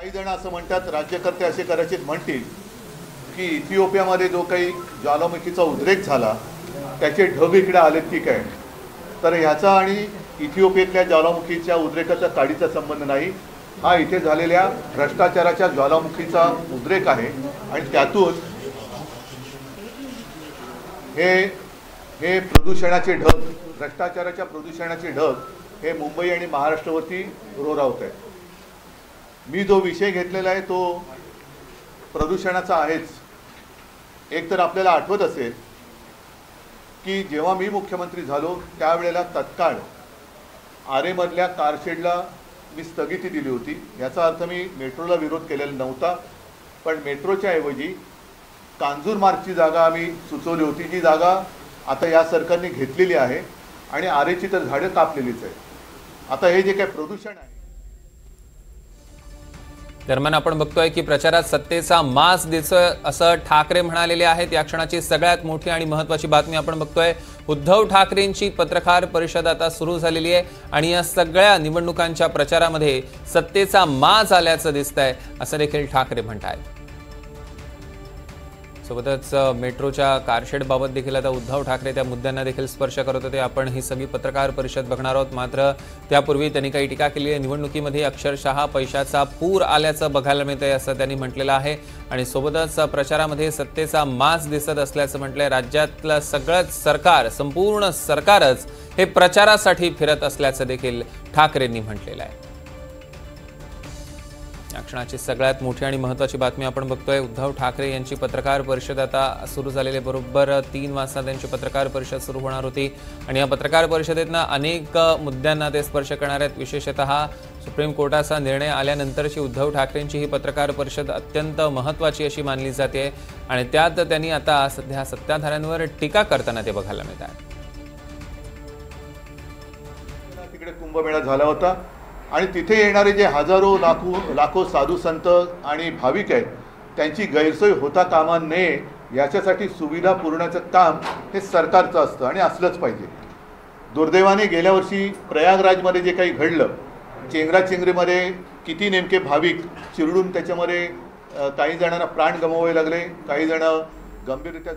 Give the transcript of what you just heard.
काही जण असं म्हणतात, राज्यकर्ते असे कदाचित म्हणतील की इथिओपियामध्ये जो काही ज्वालामुखीचा उद्रेक झाला त्याचे ढग इकडे आलेत की काय, तर ह्याचा आणि इथिओपियातल्या ज्वालामुखीच्या उद्रेकाचा काडीचा संबंध नाही. हा इथे झालेल्या भ्रष्टाचाराच्या ज्वालामुखीचा उद्रेक आहे आणि त्यातून हे प्रदूषणाचे ढग, भ्रष्टाचाराच्या प्रदूषणाचे ढग हे मुंबई आणि महाराष्ट्रावरती रोरावत आहेत. मी जो विषय घेतलेला आहे तो प्रदूषणाचा आहेच. एक तर आपल्याला आठवत असेल की जेव्हा मी मुख्यमंत्री झालो त्यावेळेला तत्काळ आरेमधल्या कारशेडला मी स्थगिती दिली होती. याचा अर्थ मी मेट्रोला विरोध केलेला नव्हता, पण मेट्रोच्या ऐवजी कांजूरमार्गची जागा आम्ही सुचवली होती, जी जागा आता या सरकारने घेतलेली आहे आणि आरेची तर झाडं कापलेलीच आहे. आता हे जे काही प्रदूषण आहे, दरम्यान आपण बघतोय की प्रचारात सत्तेचा माज दिसतोय असं ठाकरे म्हणालेले आहेत. या क्षणाची सगळ्यात मोठी आणि महत्त्वाची बातमी आपण बघतोय. उद्धव ठाकरेंची पत्रकार परिषद आता सुरू झालेली आहे आणि या सगळ्या निवडणुकांच्या प्रचारामध्ये सत्तेचा माज आल्याचं दिसतंय असं देखील ठाकरे म्हणतात. सोबतच मेट्रोच्या कारशेडबाबत देखील आता उद्धव ठाकरे त्या मुद्द्यांना देखील स्पर्श करत होते. आपण ही सगळी पत्रकार परिषद बघणार आहोत. मात्र त्यापूर्वी त्यांनी काही टीका केली आहे. निवडणुकीमध्ये अक्षरशः पैशाचा पूर आल्याचं बघायला मिळतंय असं त्यांनी म्हटलेलं आहे आणि सोबतच प्रचारामध्ये सत्तेचा माज दिसत असल्याचं म्हटलंय. राज्यातलं सगळंच सरकार, संपूर्ण सरकारच हे प्रचारासाठी फिरत असल्याचं देखील ठाकरेंनी म्हटलेलं आहे. या क्षणाची सगळ्यात मोठी आणि महत्त्वाची बातमी आपण बघतोय. उद्धव ठाकरे यांची पत्रकार परिषद आता सुरू झालेली. बरोबर 3 वाजता त्यांची पत्रकार परिषद सुरू होणार होती आणि या पत्रकार परिषदेतनं अनेक मुद्द्यांना ते स्पर्श करणार आहेत. विशेषतः सुप्रीम कोर्टाचा निर्णय आल्यानंतरची उद्धव ठाकरेंची ही पत्रकार परिषद अत्यंत महत्त्वाची अशी मानली जाते आणि त्यात त्यांनी आता सध्या सत्ताधाऱ्यांवर टीका करताना ते बघायला मिळत आहे. तिकडे कुंभमेळा झाला होता आणि तिथे येणारे जे हजारो लाखो साधू संत आणि भाविक आहेत त्यांची गैरसोय होता कामा नये याच्यासाठी सुविधा पुरवण्याचं काम हे सरकारचं असतं आणि असलंच पाहिजे. दुर्दैवाने गेल्या वर्षी प्रयागराजमध्ये जे काही घडलं, चेंगराचेंगरीमध्ये किती नेमके भाविक चिरडून त्याच्यामध्ये काही जणांना प्राण गमवावे लागले, काही जण गंभीररित्या